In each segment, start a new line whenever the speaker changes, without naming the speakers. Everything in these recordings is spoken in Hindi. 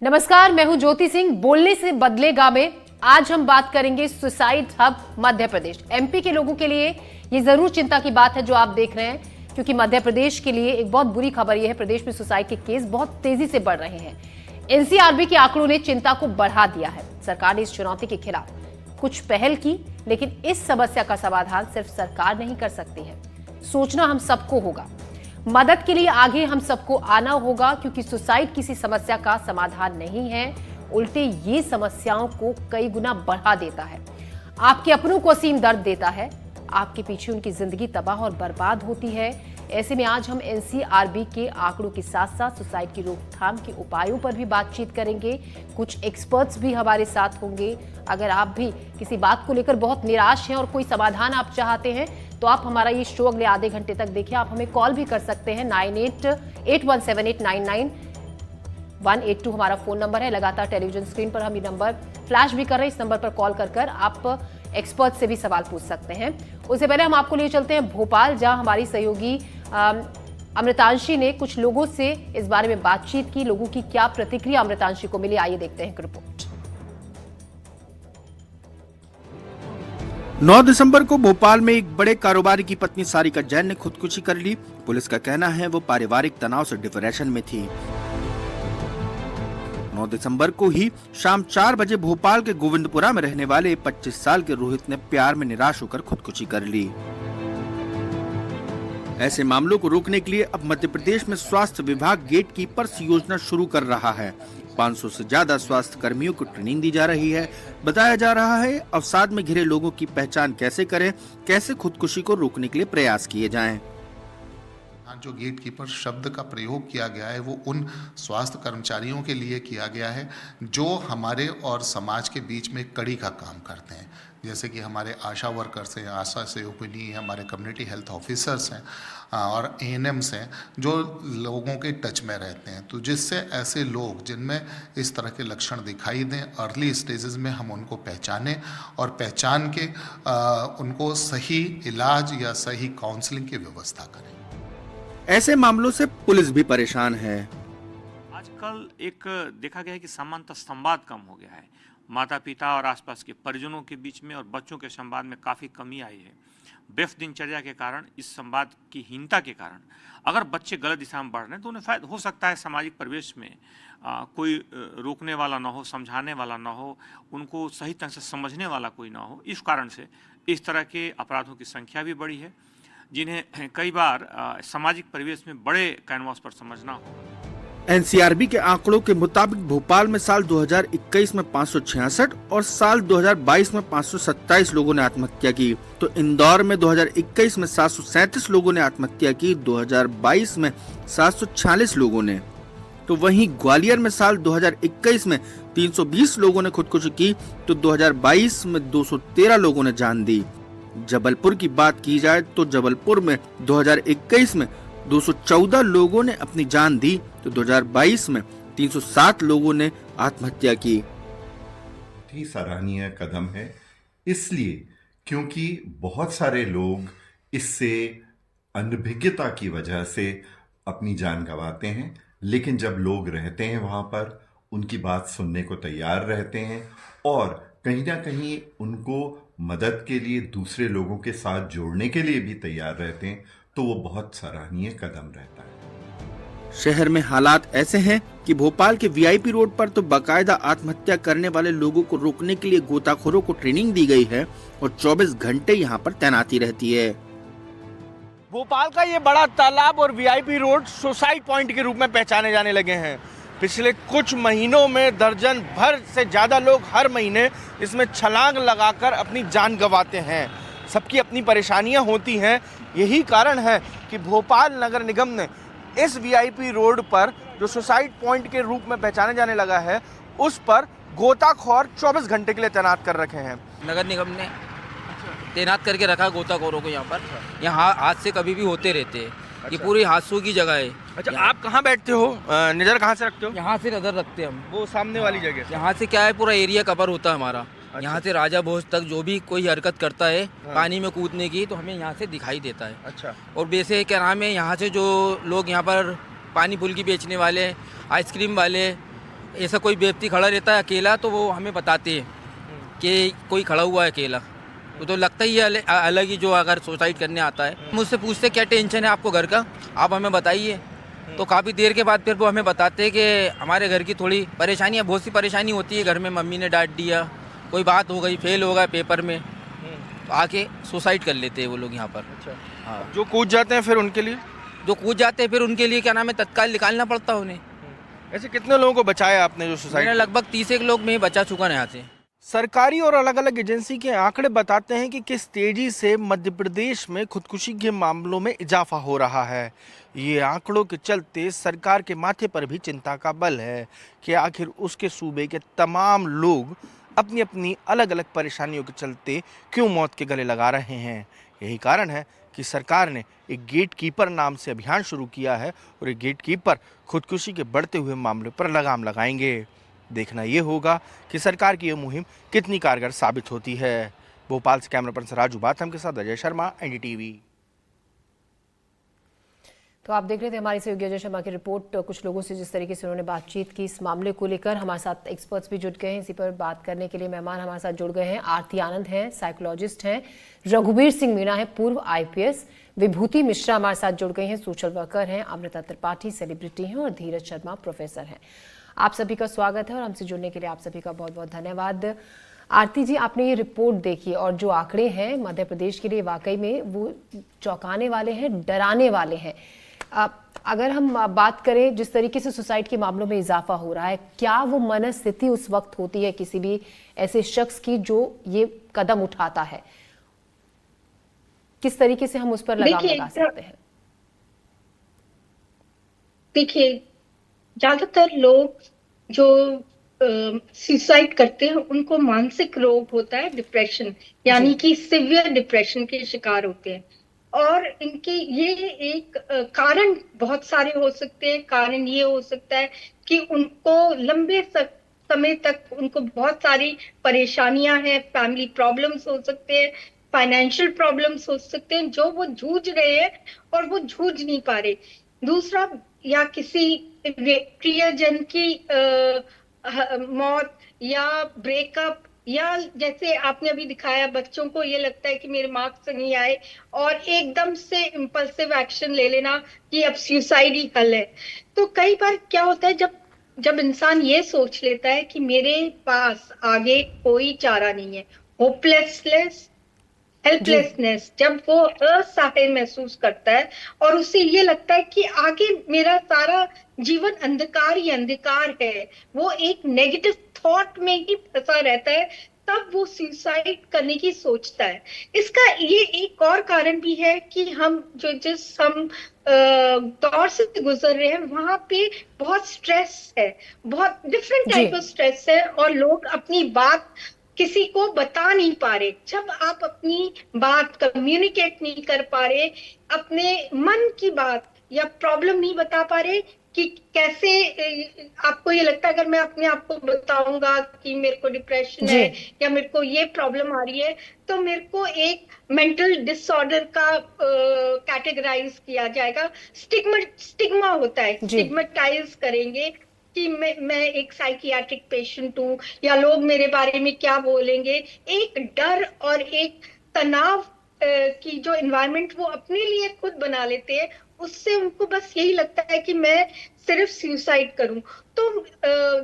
नमस्कार, मैं हूं ज्योति सिंह। बोलने से बदलेगा में आज हम बात करेंगे suicide hub Madhya Pradesh. MP के लोगों के लिए ये जरूर चिंता की बात है जो आप देख रहे हैं, क्योंकि मध्य प्रदेश के लिए एक बहुत बुरी खबर यह है, प्रदेश में सुसाइड के केस बहुत तेजी से बढ़ रहे हैं। एनसीआरबी के आंकड़ों ने चिंता को बढ़ा दिया है। सरकार ने इस चुनौती के खिलाफ कुछ पहल की, लेकिन इस समस्या का समाधान सिर्फ सरकार नहीं कर सकती है। सोचना हम सबको होगा, मदद के लिए आगे हम सबको आना होगा, क्योंकि सुसाइड किसी समस्या का समाधान नहीं है, उल्टे ये समस्याओं को कई गुना बढ़ा देता है। आपके अपनों को असीम दर्द देता है, आपके पीछे उनकी जिंदगी तबाह और बर्बाद होती है। ऐसे में आज हम एनसीआरबी के आंकड़ों के साथ साथ सुसाइड की रोकथाम के उपायों पर भी बातचीत करेंगे। कुछ एक्सपर्ट्स भी हमारे साथ होंगे। अगर आप भी किसी बात को लेकर बहुत निराश हैं और कोई समाधान आप चाहते हैं, तो आप हमारा ये शो अगले आधे घंटे तक देखिए। आप हमें कॉल भी कर सकते हैं। 988178998182 हमारा फोन नंबर है। लगातार टेलीविजन स्क्रीन पर हम ये नंबर फ्लैश भी कर रहे हैं। इस नंबर पर कॉल कर आप एक्सपर्ट से भी सवाल पूछ सकते हैं। उससे पहले हम आपको लिए चलते हैं भोपाल, जहां हमारी सहयोगी अमृतांशी ने कुछ लोगों से इस बारे में बातचीत की। लोगों की क्या प्रतिक्रिया अमृतांशी को मिली, आइए देखते हैं एक रिपोर्ट।
9 दिसंबर को भोपाल में एक बड़े कारोबारी की पत्नी सारिका जैन ने खुदकुशी कर ली। पुलिस का कहना है वो पारिवारिक तनाव से डिप्रेशन में थी। 9 दिसंबर को ही शाम 4 बजे भोपाल के गोविंदपुरा में रहने वाले 25 साल के रोहित ने प्यार में निराश होकर खुदकुशी कर ली। ऐसे मामलों को रोकने के लिए अब मध्य प्रदेश में स्वास्थ्य विभाग गेट कीपर्स योजना शुरू कर रहा है। 500 से ज्यादा स्वास्थ्य कर्मियों को ट्रेनिंग दी जा रही है। बताया जा रहा है अवसाद में घिरे लोगों की पहचान कैसे करें, कैसे खुदकुशी को रोकने के लिए प्रयास किए जाएं।
जो गेट कीपर शब्द का प्रयोग किया गया है वो उन स्वास्थ्य कर्मचारियों के लिए किया गया है जो हमारे और समाज के बीच में कड़ी का काम करते हैं, जैसे कि हमारे आशा वर्कर्स हैं, आशा सहयोगिनी, हमारे कम्युनिटी हेल्थ ऑफिसर्स हैं और एएनएम्स हैं, जो लोगों के टच में रहते हैं। तो जिससे ऐसे लोग जिनमें इस तरह के लक्षण दिखाई दें, अर्ली स्टेजेस में हम उनको पहचानें और पहचान के उनको सही इलाज या सही काउंसलिंग की व्यवस्था करें।
ऐसे मामलों से पुलिस भी परेशान है।
आजकल एक देखा गया है कि सामान्यतः संवाद कम हो गया है। माता पिता और आसपास के परिजनों के बीच में और बच्चों के संवाद में काफ़ी कमी आई है। व्यस्त दिनचर्या के कारण, इस संवाद की हीनता के कारण अगर बच्चे गलत दिशा में बढ़ रहे हैं तो उन्हें फायदा हो सकता है सामाजिक परिवेश में कोई रोकने वाला ना हो, समझाने वाला ना हो, उनको सही तरह से समझने वाला कोई ना हो। इस कारण से इस तरह के अपराधों की संख्या भी बढ़ी है, जिन्हें कई बार सामाजिक परिवेश में बड़े कैनवास पर समझना हो।
एनसीआरबी के आंकड़ों के मुताबिक भोपाल में साल 2021 में 566 और साल 2022 में 527 लोगों ने आत्महत्या की। तो इंदौर में 2021 में 737 लोगों ने आत्महत्या की, 2022 में 746 लोगों ने। तो वहीं ग्वालियर में साल 2021 में 320 लोगों ने खुदकुशी की, तो 2022 में 213 लोगों ने जान दी। जबलपुर की बात की जाए तो जबलपुर में 2021 में 214 लोगों ने अपनी जान दी, तो 2022 में 307 लोगों ने आत्महत्या की।
ही सराहनीय कदम है, इसलिए क्योंकि बहुत सारे लोग इससे अनभिज्ञता की वजह से अपनी जान गंवाते हैं, लेकिन जब लोग रहते हैं वहां पर, उनकी बात सुनने को तैयार रहते हैं और कहीं ना कहीं उनको मदद के लिए दूसरे लोगों के साथ जोड़ने के लिए भी तैयार रहते हैं, तो वो बहुत सराहनीय कदम रहता है।
शहर में हालात ऐसे हैं कि भोपाल के वीआईपी रोड पर तो बाकायदा आत्महत्या करने वाले लोगों को रोकने के लिए गोताखोरों को ट्रेनिंग दी गई है और 24 घंटे यहाँ पर तैनाती रहती है।
भोपाल का ये बड़ा तालाब और वीआईपी रोड सुसाइड पॉइंट के रूप में पहचाने जाने लगे हैं। पिछले कुछ महीनों में दर्जन भर से ज्यादा लोग हर महीने इसमें छलांग लगाकर अपनी जान गंवाते हैं। सबकी अपनी परेशानियां होती हैं। यही कारण है कि भोपाल नगर निगम ने इस वीआईपी रोड पर जो सुसाइड पॉइंट के रूप में पहचाने जाने लगा है, उस पर गोताखोर 24 घंटे के लिए तैनात कर रखे हैं।
नगर निगम ने तैनात करके रखा गोताखोरों को यहाँ पर। यहाँ हादसे कभी भी होते रहते हैं। ये पूरी हादसों की जगह है।
अच्छा, आप कहाँ बैठते हो? नज़र कहाँ से रखते हो?
यहाँ से नज़र रखते हैं हम।
वो सामने वाली जगह।
यहाँ से क्या है, पूरा एरिया कवर होता है हमारा। अच्छा। यहाँ से राजा भोज तक जो भी कोई हरकत करता है पानी में कूदने की, तो हमें यहाँ से दिखाई देता है।
अच्छा।
और वैसे क्या नाम है, यहाँ से जो लोग यहाँ पर पानी फुल्की बेचने वाले, आइसक्रीम वाले ऐसा कोई व्यक्ति खड़ा रहता है अकेला तो वो हमें बताते हैं कि कोई खड़ा हुआ है अकेला, तो लगता ही है अलग ही जो अगर सुसाइड करने आता है। मुझसे पूछते क्या टेंशन है आपको घर का, आप हमें बताइए। तो काफ़ी देर के बाद फिर वो हमें बताते हैं कि हमारे घर की थोड़ी परेशानी है, बहुत सी परेशानी होती है घर में, मम्मी ने डांट दिया, कोई बात हो गई, फेल हो गया पेपर में, तो आके सुसाइड कर लेते हैं वो लोग यहाँ पर।
अच्छा।
हाँ,
जो कूद जाते हैं फिर उनके लिए?
जो कूद जाते हैं फिर उनके लिए क्या नाम है, तत्काल निकालना पड़ता है उन्हें।
ऐसे कितने लोगों को बचाया आपने जो सुसाइड?
मैंने लगभग 30 लोग में ही बचा चुका है यहाँ से।
सरकारी और अलग अलग एजेंसी के आंकड़े बताते हैं कि किस तेजी से मध्य प्रदेश में खुदकुशी के मामलों में इजाफा हो रहा है। ये आंकड़ों के चलते सरकार के माथे पर भी चिंता का बल है कि आखिर उसके सूबे के तमाम लोग अपनी अपनी अलग अलग परेशानियों के चलते क्यों मौत के गले लगा रहे हैं। यही कारण है कि सरकार ने एक गेट कीपर नाम से अभियान शुरू किया है और ये गेट कीपर खुदकुशी के बढ़ते हुए मामले पर लगाम लगाएंगे। देखना ये होगा कि सरकार की ये मुहिम कितनी कारगर साबित होती है। भोपाल से कैमरा पर्सन राजू बाथम के साथ अजय शर्मा, एनडीटीवी।
तो आप देख रहे थे हमारी सहयोगी अजय शर्मा की रिपोर्ट। कुछ लोगों से जिस तरीके से उन्होंने बातचीत की इस मामले को लेकर, हमारे साथ एक्सपर्ट्स भी जुड़ गए हैं। इसी पर बात करने के लिए मेहमान हमारे साथ जुड़ गए हैं। आरती आनंद हैं, साइकोलॉजिस्ट हैं। रघुवीर सिंह मीणा है, पूर्व आईपीएस। विभूति मिश्रा हमारे साथ जुड़ गई हैं, सोशल वर्कर हैं। अमृता त्रिपाठी सेलिब्रिटी हैं और धीरज शर्मा प्रोफेसर हैं। आप सभी का स्वागत है और हमसे जुड़ने के लिए आप सभी का बहुत बहुत धन्यवाद। आरती जी, आपने ये रिपोर्ट देखी और जो आंकड़े हैं मध्य प्रदेश के लिए वाकई में वो चौंकाने वाले हैं, डराने वाले हैं। अगर हम बात करें जिस तरीके से सुसाइड के मामलों में इजाफा हो रहा है, क्या वो मनस्थिति उस वक्त होती है किसी भी ऐसे शख्स की जो ये कदम उठाता है, किस तरीके से हम उस पर लगाम लगा सकते हैं?
देखिए, ज्यादातर लोग जो सुसाइड करते हैं उनको मानसिक रोग होता है, डिप्रेशन, यानी कि सिवियर डिप्रेशन के शिकार होते हैं। और इनके ये एक कारण बहुत सारे हो सकते हैं। कारण ये हो सकता है कि उनको लंबे समय तक उनको बहुत सारी परेशानियां हैं, फैमिली प्रॉब्लम्स हो सकते हैं, फाइनेंशियल प्रॉब्लम्स हो सकते हैं जो वो जूझ रहे हैं और वो जूझ नहीं पा रहे। दूसरा, या किसी प्रियजन की मौत या ब्रेकअप, या जैसे आपने अभी दिखाया, बच्चों को ये लगता है कि मेरे मार्क्स नहीं आए और एकदम से इम्पल्सिव एक्शन ले लेना कि अब सुसाइड ही हल है। तो कई बार क्या होता है, जब इंसान ये सोच लेता है कि मेरे पास आगे कोई चारा नहीं है, हेल्पलेसनेस, जब वो असहाय महसूस करता है और उसे ये लगता है कि आगे मेरा सारा जीवन अंधकार ही अंधकार है, वो एक नेगेटिव थॉट में ही फंसा रहता है, तब वो सुसाइड करने की सोचता है। इसका ये एक और कारण भी है कि हम जिस दौर से गुजर रहे हैं वहां पे बहुत स्ट्रेस है, बहुत डिफरेंट टाइप ऑफ स्ट्रेस है और लोग अपनी बात किसी को बता नहीं पा रहे। जब आप अपनी बात कम्युनिकेट नहीं कर पा रहे, अपने मन की बात या प्रॉब्लम नहीं बता पा रहे कि कैसे, आपको ये लगता है अगर मैं अपने आप को बताऊंगा कि मेरे को डिप्रेशन है या मेरे को ये प्रॉब्लम आ रही है, तो मेरे को एक मेंटल डिसऑर्डर का कैटेगराइज किया जाएगा। स्टिग्मा होता है, स्टिग्मेटाइज करेंगे कि मैं एक साइकियाट्रिक पेशेंट हूँ या लोग मेरे बारे में क्या बोलेंगे। एक डर और एक तनाव की जो एनवायरनमेंट वो अपने लिए खुद बना लेते हैं, उससे उनको बस यही लगता है कि मैं सिर्फ सुसाइड करूं। तो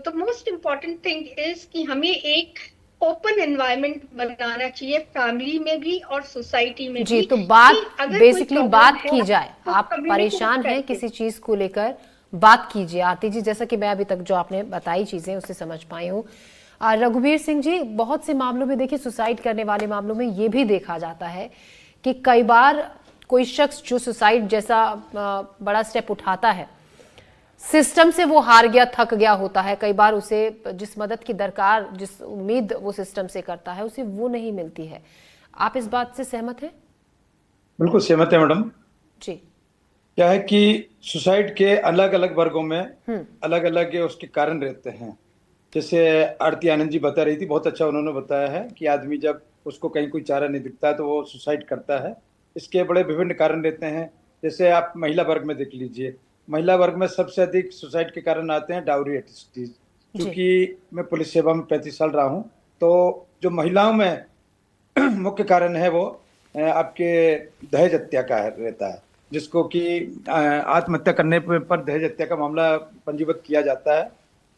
the most important thing is कि हमें एक ओपन एनवायरनमेंट बनाना चाहिए, फैमिली में भी और सोसाइटी में भी।
तो बात बेसिकली बात की जाए, आप परेशान हैं किसी चीज को लेकर, बात कीजिए। आरती जी, जैसा कि मैं अभी तक जो आपने बताई चीजें उससे समझ पाई हूँ। रघुवीर सिंह जी, बहुत से मामलों में देखिए, सुसाइड करने वाले मामलों में ये भी देखा जाता है कि कई बार कोई शख्स जो सुसाइड जैसा बड़ा स्टेप उठाता है, सिस्टम से वो हार गया, थक गया होता है। कई बार उसे जिस मदद की दरकार, जिस उम्मीद वो सिस्टम से करता है, उसे वो नहीं मिलती है। आप इस बात से सहमत हैं?
बिल्कुल सहमत है मैडम
जी।
क्या है कि सुसाइड के अलग अलग वर्गों में अलग अलग उसके कारण रहते हैं। जैसे आरती आनंद जी बता रही थी, बहुत अच्छा उन्होंने बताया है कि आदमी जब उसको कहीं कोई चारा नहीं दिखता है तो वो सुसाइड करता है। इसके बड़े विभिन्न कारण रहते हैं। जैसे आप महिला वर्ग में देख लीजिए, महिला वर्ग में सबसे अधिक सुसाइड के कारण आते हैं डाउरी एट्रोसिटीज, क्योंकि मैं पुलिस सेवा में 35 साल रहा हूँ, तो जो महिलाओं में मुख्य कारण है वो आपके दहेज हत्या का रहता है, जिसको कि आत्महत्या करने पर दहेज हत्या का मामला पंजीबद्ध किया जाता है।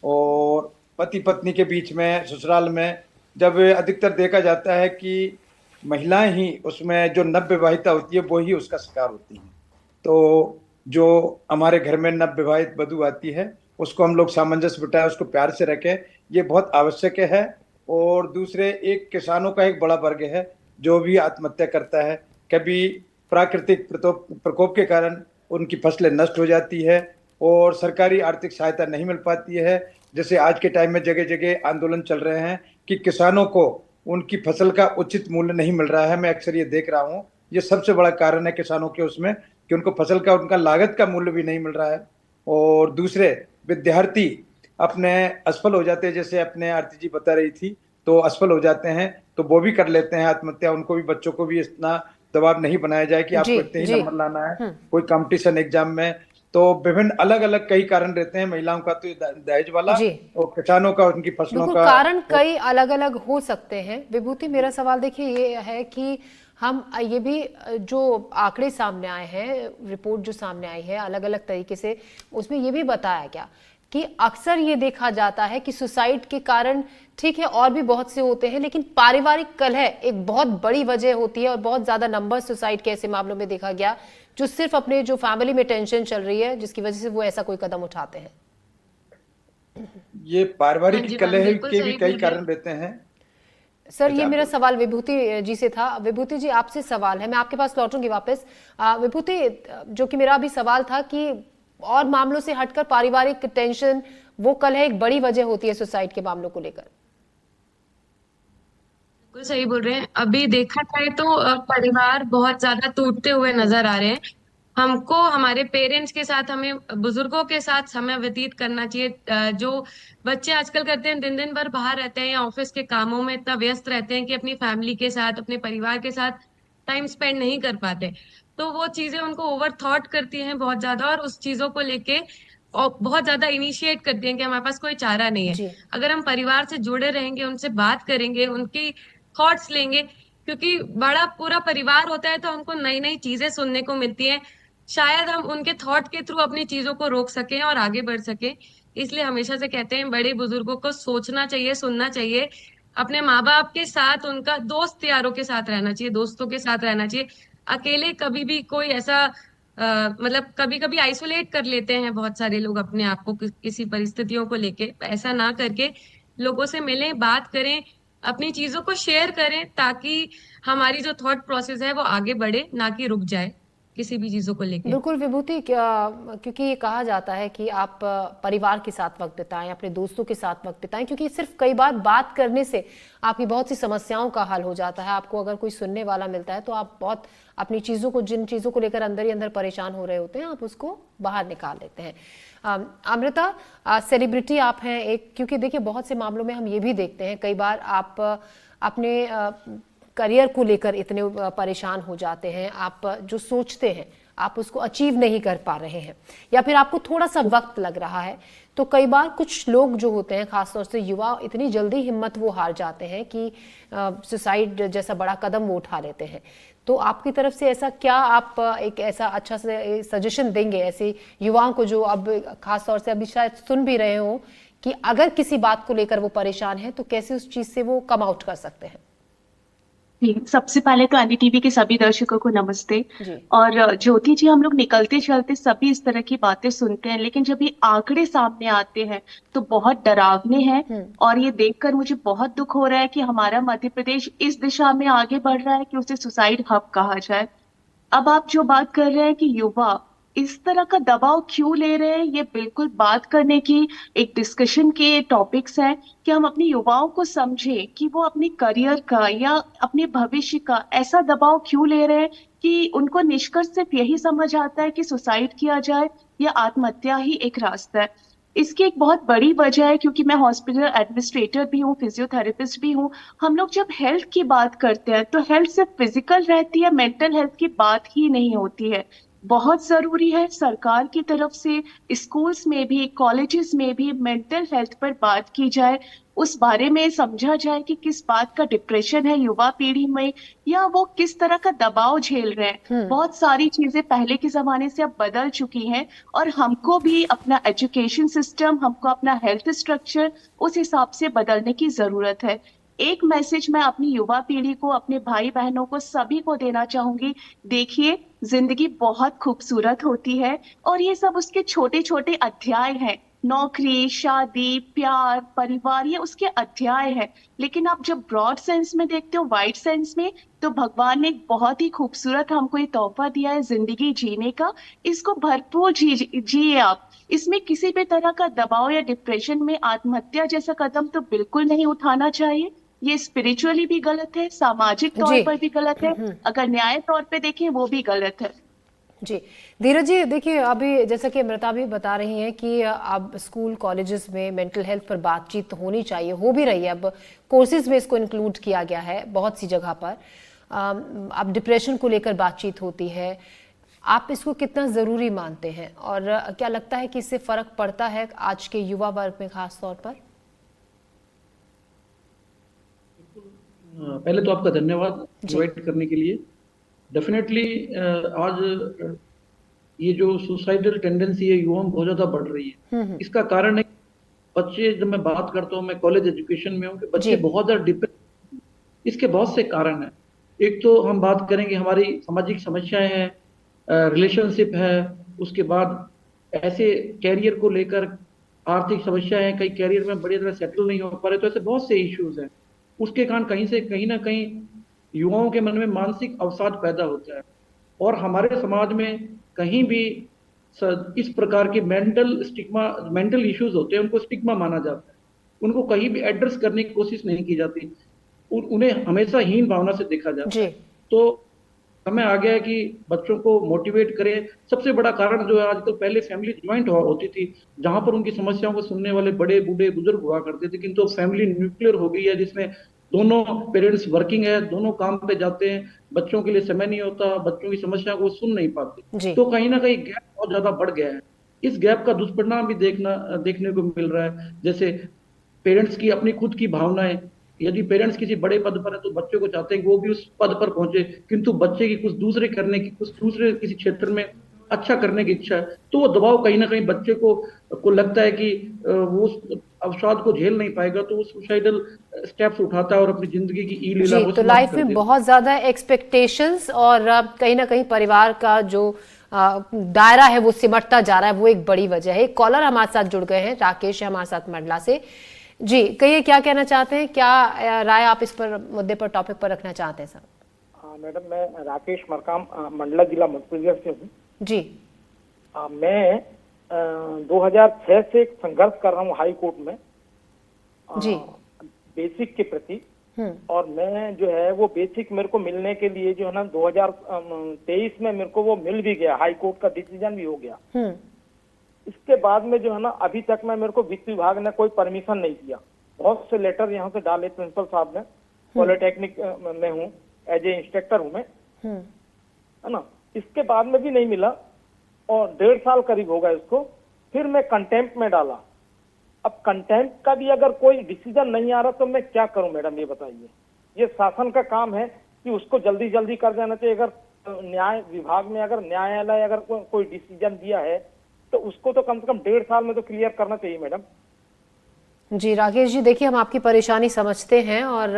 और पति पत्नी के बीच में ससुराल में जब अधिकतर देखा जाता है कि महिलाएं ही उसमें जो नवविवाहिता होती है वो ही उसका शिकार होती हैं। तो जो हमारे घर में नवविवाहित वधू आती है उसको हम लोग सामंजस्य बिठाएं, उसको प्यार से रखें, ये बहुत आवश्यक है। और दूसरे एक किसानों का एक बड़ा वर्ग है जो भी आत्महत्या करता है। कभी प्राकृतिक प्रकोप के कारण उनकी फसलें नष्ट हो जाती है और सरकारी आर्थिक सहायता नहीं मिल पाती है। जैसे आज के टाइम में जगह जगह आंदोलन चल रहे हैं कि किसानों को उनकी फसल का उचित मूल्य नहीं मिल रहा है। मैं अक्सर ये देख रहा हूँ, ये सबसे बड़ा कारण है किसानों के उसमें कि उनको फसल का उनका लागत का मूल्य भी नहीं मिल रहा है। और दूसरे विद्यार्थी अपने असफल हो जाते हैं, जैसे अपने आरती जी बता रही थी, तो असफल हो जाते हैं तो वो भी कर लेते हैं आत्महत्या। उनको भी, बच्चों को भी इतना दबाव नहीं बनाया जाए कि आपको इतने ही नंबर लाना है कोई कंपटीशन एग्जाम में। तो विभिन्न अलग अलग कई कारण रहते हैं, महिलाओं का तो दहेज वाला और किसानों का उनकी फसलों का
कारण कई अलग अलग हो सकते हैं। विभूति, मेरा सवाल देखिए ये है कि हम ये भी जो आंकड़े सामने आए हैं, रिपोर्ट जो सामने आई है अलग अलग तरीके से, उसमें ये भी बताया गया कि अक्सर ये देखा जाता है कि सुसाइड के कारण, ठीक है और भी बहुत से होते हैं, लेकिन पारिवारिक कलह एक बहुत बड़ी वजह होती है और बहुत ज्यादा नंबर सुसाइड के ऐसे मामलों में देखा गया जो सिर्फ अपने जो फैमिली में टेंशन चल रही है जिसकी वजह से वो ऐसा कोई कदम उठाते हैं।
ये पारिवारिक कलह के भी कई कारण रहते हैं।
सर, ये मेरा सवाल विभूति जी से था। विभूति जी, आपसे सवाल है, मैं आपके पास लौटूंगी वापस। विभूति, जो कि मेरा अभी सवाल था कि और मामलों से हटकर पारिवारिक टेंशन, वो कलह एक बड़ी वजह होती है सुसाइड के मामलों को लेकर।
बिल्कुल सही बोल रहे हैं। अभी देखा जाए तो परिवार बहुत ज्यादा टूटते हुए नजर आ रहे हैं। हमको हमारे पेरेंट्स के साथ, हमें बुजुर्गों के साथ समय व्यतीत करना चाहिए। जो बच्चे आजकल करते हैं, दिन दिन भर बाहर रहते हैं या ऑफिस के कामों में इतना व्यस्त रहते हैं कि अपनी फैमिली के साथ, अपने परिवार के साथ टाइम स्पेंड नहीं कर पाते। तो वो चीजें उनको ओवर थॉट करती हैं बहुत ज्यादा, और उस चीजों को लेके और बहुत ज्यादा इनिशिएट करती हैं कि हमारे पास कोई चारा नहीं है। अगर हम परिवार से जुड़े रहेंगे, उनसे बात करेंगे, उनकी थॉट्स लेंगे, क्योंकि बड़ा पूरा परिवार होता है तो हमको नई नई चीजें सुनने को मिलती हैं। शायद हम उनके थॉट के थ्रू अपनी चीजों को रोक सकें और आगे बढ़ सकें। इसलिए हमेशा से कहते हैं बड़े बुजुर्गों को सोचना चाहिए, सुनना चाहिए, अपने माँ बाप के साथ, उनका दोस्त यारों के साथ रहना चाहिए, दोस्तों के साथ रहना चाहिए। अकेले कभी भी कोई ऐसा मतलब कभी कभी आइसोलेट कर लेते हैं बहुत सारे लोग अपने आप को किसी परिस्थितियों को लेके। ऐसा ना करके लोगों से मिलें, बात करें, अपनी चीजों को शेयर करें, ताकि हमारी जो थॉट प्रोसेस है वो आगे बढ़े, ना कि रुक जाए किसी भी चीजों को लेके।
बिल्कुल विभूति, क्योंकि ये कहा जाता है कि आप परिवार के साथ वक्त बिताएं, अपने दोस्तों के साथ वक्त बिताएं, क्योंकि सिर्फ कई बार बात करने से आपकी बहुत सी समस्याओं का हल हो जाता है। आपको अगर कोई सुनने वाला मिलता है तो आप बहुत अपनी चीज़ों को, जिन चीज़ों को लेकर अंदर ही अंदर परेशान हो रहे होते हैं, आप उसको बाहर निकाल लेते हैं। अमृता, सेलिब्रिटी आप हैं एक, क्योंकि देखिए बहुत से मामलों में हम ये भी देखते हैं, कई बार आप अपने करियर को लेकर इतने परेशान हो जाते हैं, आप जो सोचते हैं आप उसको अचीव नहीं कर पा रहे हैं, या फिर आपको थोड़ा सा वक्त लग रहा है, तो कई बार कुछ लोग जो होते हैं, खासतौर से युवा, इतनी जल्दी हिम्मत वो हार जाते हैं कि सुसाइड जैसा बड़ा कदम वो उठा लेते हैं। तो आपकी तरफ से ऐसा क्या, आप एक ऐसा अच्छा से सजेशन देंगे ऐसे युवाओं को जो अब खासतौर से अभी शायद सुन भी रहे हो, कि अगर किसी बात को लेकर वो परेशान है तो कैसे उस चीज से वो कम आउट कर सकते हैं?
सबसे पहले तो एनडीटीवी के सभी दर्शकों को नमस्ते। और ज्योति जी, हम लोग निकलते चलते सभी इस तरह की बातें सुनते हैं, लेकिन जब ये आंकड़े सामने आते हैं तो बहुत डरावने हैं। और ये देखकर मुझे बहुत दुख हो रहा है कि हमारा मध्य प्रदेश इस दिशा में आगे बढ़ रहा है कि उसे सुसाइड हब कहा जाए। अब आप जो बात कर रहे हैं कि युवा इस तरह का दबाव क्यों ले रहे हैं, ये बिल्कुल बात करने की एक डिस्कशन के टॉपिक्स हैं कि हम अपने युवाओं को समझें कि वो अपने करियर का या अपने भविष्य का ऐसा दबाव क्यों ले रहे हैं कि उनको निष्कर्ष सिर्फ यही समझ आता है कि सुसाइड किया जाए या आत्महत्या ही एक रास्ता है। इसकी एक बहुत बड़ी वजह है, क्योंकि मैं हॉस्पिटल एडमिनिस्ट्रेटर भी हूँ, फिजियोथेरेपिस्ट भी हूँ। हम लोग जब हेल्थ की बात करते हैं तो हेल्थ सिर्फ फिजिकल रहती है, मेंटल हेल्थ की बात ही नहीं होती है। बहुत जरूरी है सरकार की तरफ से स्कूल्स में भी, कॉलेजेस में भी मेंटल हेल्थ पर बात की जाए, उस बारे में समझा जाए कि किस बात का डिप्रेशन है युवा पीढ़ी में, या वो किस तरह का दबाव झेल रहे हैं। बहुत सारी चीजें पहले के जमाने से अब बदल चुकी हैं और हमको भी अपना एजुकेशन सिस्टम, हमको अपना हेल्थ स्ट्रक्चर उस हिसाब से बदलने की जरूरत है। एक मैसेज मैं अपनी युवा पीढ़ी को, अपने भाई बहनों को, सभी को देना चाहूंगी। देखिए, जिंदगी बहुत खूबसूरत होती है और ये सब उसके छोटे छोटे अध्याय हैं। नौकरी, शादी, प्यार, परिवार, ये उसके अध्याय है। लेकिन आप जब ब्रॉड सेंस में देखते हो, वाइड सेंस में, तो भगवान ने एक बहुत ही खूबसूरत हमको ये तोहफा दिया है जिंदगी जीने का। इसको भरपूर जिए आप। इसमें किसी भी तरह का दबाव या डिप्रेशन में आत्महत्या जैसा कदम तो बिल्कुल नहीं उठाना चाहिए। ये स्पिरिचुअली भी गलत है, सामाजिक तौर पर भी गलत है, अगर न्याय तौर पे देखें वो भी गलत है।
जी धीरज जी, देखिए अभी जैसा कि अमृता भी बता रही हैं कि अब स्कूल कॉलेजेस में मेंटल हेल्थ पर बातचीत होनी चाहिए, हो भी रही है। अब कोर्सेज में इसको इंक्लूड किया गया है बहुत सी जगह पर। अब डिप्रेशन को लेकर बातचीत होती है। आप इसको कितना ज़रूरी मानते हैं और क्या लगता है कि इससे फ़र्क पड़ता है आज के युवा वर्ग में खास तौर पर?
पहले तो आपका धन्यवाद इनवाइट करने के लिए। डेफिनेटली आज ये जो सुसाइडल टेंडेंसी है युवाओं में बहुत ज्यादा बढ़ रही है। इसका कारण है बच्चे, जब मैं बात करता हूँ, मैं कॉलेज एजुकेशन में हूँ, कि बच्चे बहुत ज्यादा डिप्रेस। इसके बहुत से कारण हैं। एक तो हम बात करेंगे हमारी सामाजिक समस्याएं हैं, रिलेशनशिप है, उसके बाद ऐसे कैरियर को लेकर आर्थिक समस्याएं हैं, कई कैरियर में बढ़िया तरह सेटल नहीं हो पा रहे, तो ऐसे बहुत से इश्यूज हैं। उसके कारण कहीं ना कहीं युवाओं के मन में मानसिक अवसाद पैदा होता है और हमारे समाज में कहीं भी इस प्रकार के मेंटल इश्यूज होते हैं, उनको स्टिग्मा माना जाता है, उनको कहीं भी एड्रेस करने की कोशिश नहीं की जाती, उन्हें हमेशा हीन भावना से देखा जाता है। तो समय आ गया है कि बच्चों को मोटिवेट करें। सबसे बड़ा कारण जो है, आजकल पहले फैमिली ज्वाइंट होती थी, जहां पर उनकी समस्याओं को सुनने वाले बड़े बूढ़े बुजुर्ग हुआ करते थे, किंतु फैमिली न्यूक्लियर हो गई है, जिसमें दोनों पेरेंट्स वर्किंग है, दोनों काम पे जाते हैं, बच्चों के लिए समय नहीं होता, बच्चों की समस्या को सुन नहीं पाते। तो कहीं ना कहीं गैप बहुत ज्यादा बढ़ गया है। इस गैप का दुष्परिणाम भी देखने को मिल रहा है। जैसे पेरेंट्स की अपनी खुद की भावनाएं, यदि पेरेंट्स किसी बड़े पद पर है तो बच्चों को चाहते हैं कि वो भी उस पद पर पहुंचे, किंतु बच्चे की कुछ दूसरे किसी क्षेत्र में अच्छा करने की इच्छा है, तो वो दबाव कहीं ना कहीं बच्चे को लगता है कि वो उस अवसाद को झेल नहीं पाएगा, तो वो सुसाइडल स्टेप्स उठाता है और अपनी जिंदगी की ई लीला को
तो लाइफ में बहुत ज्यादा एक्सपेक्टेशंस और कहीं ना कहीं परिवार का जो दायरा है वो सिमटता जा रहा है, वो एक बड़ी वजह है। एक कॉलर हमारे साथ जुड़ गए हैं, राकेश है हमारे साथ मंडला से। जी कहिए, क्या कहना चाहते हैं, क्या राय आप इस पर मुद्दे पर, टॉपिक पर रखना चाहते हैं सर?
मैडम, मैं राकेश मरकाम मंडला जिला मध्य प्रदेश से हूँ
जी।
मैं 2006 से एक संघर्ष कर रहा हूँ हाई कोर्ट में
जी
बेसिक के प्रति, और मैं जो है वो बेसिक मेरे को मिलने के लिए जो है ना 2023 में मेरे को वो मिल भी गया, हाई कोर्ट का डिसीजन भी हो गया। इसके बाद में जो है ना अभी तक मेरे को वित्त विभाग ने कोई परमिशन नहीं दिया। बहुत से लेटर यहाँ से डाले प्रिंसिपल साहब ने, पॉलिटेक्निक में हूँ, एज ए इंस्ट्रक्टर हूँ मैं, है ना। इसके बाद में भी नहीं मिला और 1.5 साल करीब होगा इसको। फिर मैं कंटेम्प्ट में डाला। अब कंटेम्प्ट का भी अगर कोई डिसीजन नहीं आ रहा तो मैं क्या करूं मैडम, ये बताइए। ये शासन का काम है कि उसको जल्दी जल्दी कर देना चाहिए। अगर न्याय विभाग में, अगर न्यायालय अगर कोई डिसीजन दिया है तो उसको तो कम से कम 1.5 साल में तो क्लियर करना चाहिए मैडम।
जी राकेश जी, देखिए हम आपकी परेशानी समझते हैं और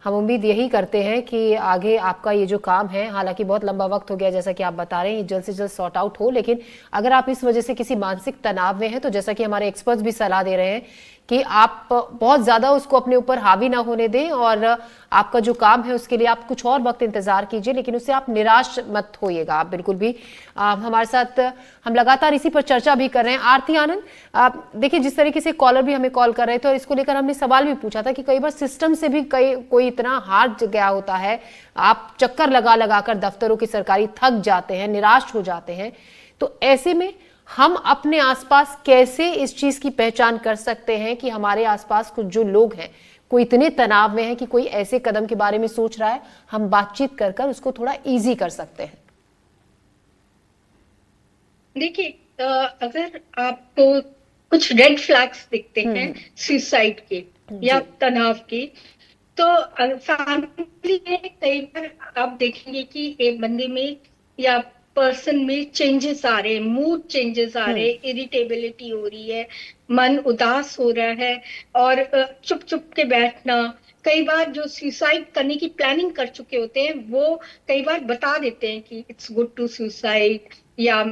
हम उम्मीद यही करते हैं कि आगे आपका ये जो काम है, हालांकि बहुत लंबा वक्त हो गया जैसा कि आप बता रहे हैं, जल्द से जल्द सॉर्ट आउट हो। लेकिन अगर आप इस वजह से किसी मानसिक तनाव में हैं तो जैसा कि हमारे एक्सपर्ट्स भी सलाह दे रहे हैं कि आप बहुत ज़्यादा उसको अपने ऊपर हावी ना होने दें और आपका जो काम है उसके लिए आप कुछ और वक्त इंतजार कीजिए, लेकिन उससे आप निराश मत होइएगा आप बिल्कुल भी। हमारे साथ हम लगातार इसी पर चर्चा भी कर रहे हैं। आरती आनंद, देखिए जिस तरीके से कॉलर भी हमें कॉल कर रहे थे और इसको लेकर हमने सवाल भी पूछा था कि कई बार सिस्टम से भी कोई इतना हार गया होता है, आप चक्कर लगा लगा कर दफ्तरों की सरकारी थक जाते हैं, निराश हो जाते हैं। तो ऐसे में हम अपने आसपास कैसे इस चीज की पहचान कर सकते हैं कि हमारे आसपास कुछ जो लोग हैं कोई इतने तनाव में है कि कोई ऐसे कदम के बारे में सोच रहा है, हम बातचीत कर उसको थोड़ा इजी कर सकते हैं?
देखिए, अगर आपको कुछ रेड फ्लैग्स दिखते हैं सुसाइड के या तनाव के, तो फैमिली में कई बार आप देखेंगे कि एक बंदे में या पर्सन में चेंजेस आ रहे हैं, मूड चेंजेस आ रहे हैं, इरिटेबिलिटी हो रही है, मन उदास हो रहा है और चुप चुप के बैठना। कई बार जो सुसाइड करने की प्लानिंग कर चुके होते हैं वो कई बार बता देते हैं कि इट्स गुड टू सुसाइड या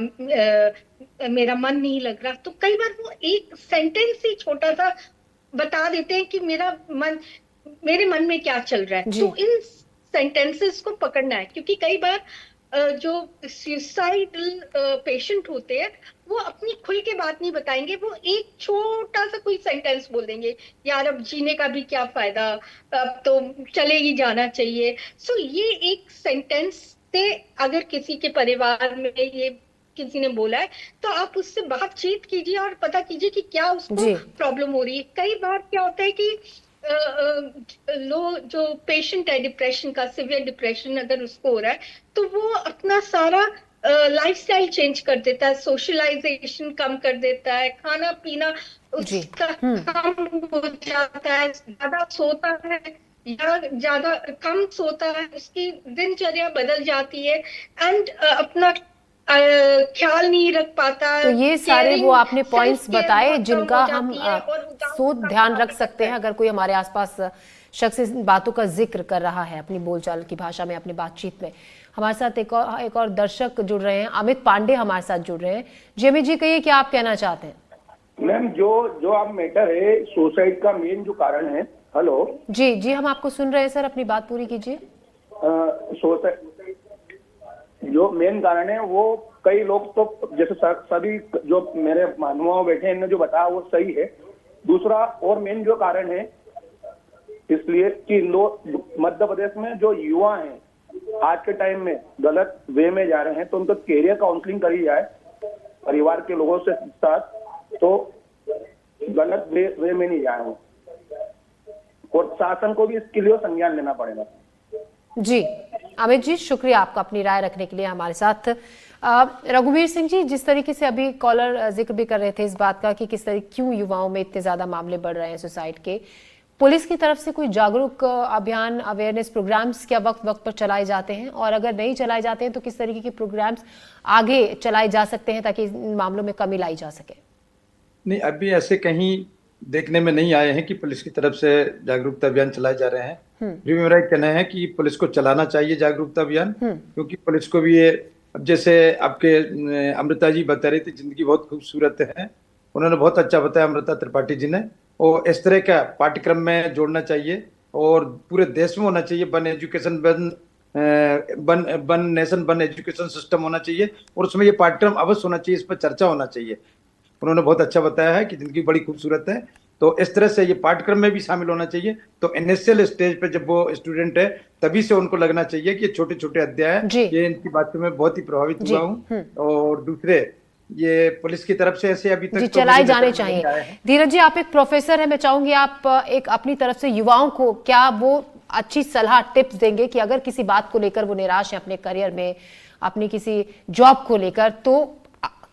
मेरा मन नहीं लग रहा, तो कई बार वो एक सेंटेंस ही छोटा सा बता देते हैं कि मेरे मन में क्या चल रहा है। तो इन सेंटेंसेस को पकड़ना है, क्योंकि कई बार जो सुसाइडल पेशेंट होते हैं वो अपनी खुल के बात नहीं बताएंगे, वो एक छोटा सा कोई सेंटेंस बोल देंगे, यार अब जीने का भी क्या फायदा, अब तो चले ही जाना चाहिए। सो ये एक सेंटेंस से अगर किसी के परिवार में ये किसी ने बोला है तो आप उससे बातचीत कीजिए और पता कीजिए कि क्या उसको प्रॉब्लम हो रही है। कई बार क्या होता है कि जो पेशेंट है डिप्रेशन का, सिवियर डिप्रेशन अगर उसको हो रहा है तो वो अपना सारा लाइफस्टाइल चेंज कर देता है, सोशलाइजेशन कम कर देता है, खाना पीना उसका कम हो जाता है, ज्यादा सोता है या ज्यादा कम सोता है, उसकी दिनचर्या बदल जाती है एंड अपना ख्याल नहीं रख पाता।
तो ये सारे वो आपने पॉइंट्स बताए जिनका हम सोच ध्यान रख सकते हैं अगर कोई हमारे आसपास शख्स इन बातों का जिक्र कर रहा है अपनी बोलचाल की भाषा में, अपनी बातचीत में। हमारे साथ एक और दर्शक जुड़ रहे हैं, अमित पांडे हमारे साथ जुड़ रहे हैं। जी अमित जी, कहिए क्या आप कहना चाहते हैं?
मैम, जो आप मैटर है सुसाइड का मेन जो कारण है। हेलो
जी, हम आपको सुन रहे हैं सर, अपनी बात पूरी कीजिए।
जो मेन कारण है वो कई लोग तो जैसे सभी जो मेरे महानुभाव बैठे हैं इन्होंने जो बताया वो सही है। दूसरा और मेन जो कारण है इसलिए कि मध्य प्रदेश में जो युवा हैं आज के टाइम में गलत वे में जा रहे हैं, तो उनको कैरियर काउंसलिंग करी जाए परिवार के लोगों से साथ, तो गलत वे में नहीं जाए वो, और शासन को भी इसके लिए संज्ञान लेना पड़ेगा।
जी अमित जी, शुक्रिया आपका अपनी राय रखने के लिए हमारे साथ। रघुवीर सिंह जी, जिस तरीके से अभी कॉलर जिक्र भी कर रहे थे इस बात का कि किस तरह क्यों युवाओं में इतने ज्यादा मामले बढ़ रहे हैं सुसाइड के, पुलिस की तरफ से कोई जागरूक अभियान, अवेयरनेस प्रोग्राम्स क्या वक्त वक्त पर चलाए जाते हैं, और अगर नहीं चलाए जाते हैं तो किस तरीके के प्रोग्राम्स आगे चलाए जा सकते हैं ताकि इन मामलों में कमी लाई जा सके?
नहीं, अभी ऐसे कहीं देखने में नहीं आए हैं कि पुलिस की तरफ से जागरूकता अभियान चलाए जा रहे हैं। भी मेरा कहना है कि पुलिस को चलाना चाहिए जागरूकता अभियान, क्योंकि पुलिस को भी ये, अब जैसे आपके अमृता जी बता रही थी जिंदगी बहुत खूबसूरत है, उन्होंने बहुत अच्छा बताया अमृता त्रिपाठी जी ने, और इस तरह का पाठ्यक्रम में जोड़ना चाहिए और पूरे देश में होना चाहिए। One education one nation one education system होना चाहिए और उसमें ये पाठ्यक्रम अवश्य होना चाहिए, इस पर चर्चा होना चाहिए। उन्होंने बहुत अच्छा बताया है कि जिंदगी बड़ी खूबसूरत है, तो इस तरह से ये पाठ्यक्रम में भी शामिल होना चाहिए। तो इनिशियल स्टेज पे जब वो स्टूडेंट है तभी से उनको लगना चाहिए कि ये छोटे छोटे अध्याय है, ये इनकी बातों में बहुत ही प्रभावित हुआ हूँ। और दूसरे ये पुलिस की तरफ से ऐसे अभी तक
चलाए जाने चाहिए। धीरज जी, आप एक प्रोफेसर है, मैं चाहूंगी आप एक अपनी तरफ से युवाओं को क्या वो अच्छी सलाह, टिप्स देंगे कि अगर किसी बात को लेकर वो निराश है अपने करियर में, अपनी किसी जॉब को लेकर, तो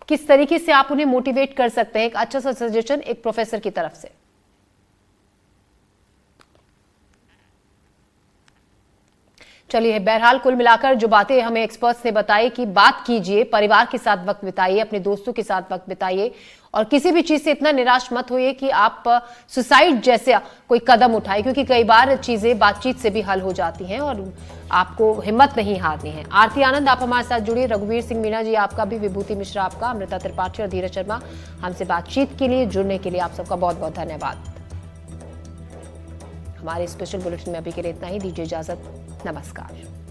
किस तरीके से आप उन्हें मोटिवेट कर सकते हैं? एक अच्छा सा सजेशन एक प्रोफेसर की तरफ से। चलिए, बहरहाल कुल मिलाकर जो बातें हमें एक्सपर्ट्स ने बताई कि बात कीजिए, परिवार के साथ वक्त बिताइए, अपने दोस्तों के साथ वक्त बिताइए, और किसी भी चीज से इतना निराश मत होइए कि आप सुसाइड जैसे कोई कदम उठाए, क्योंकि कई बार चीजें बातचीत से भी हल हो जाती हैं और आपको हिम्मत नहीं हारनी है। आरती आनंद आप हमारे साथ जुड़िए, रघुवीर सिंह मीणा जी आपका भी, विभूति मिश्रा आपका, अमृता त्रिपाठी और धीरज शर्मा हमसे बातचीत के लिए जुड़ने के लिए आप सबका बहुत बहुत धन्यवाद। हमारे स्पेशल बुलेटिन में अभी के लिए इतना ही, दीजिए इजाजत, नमस्कार।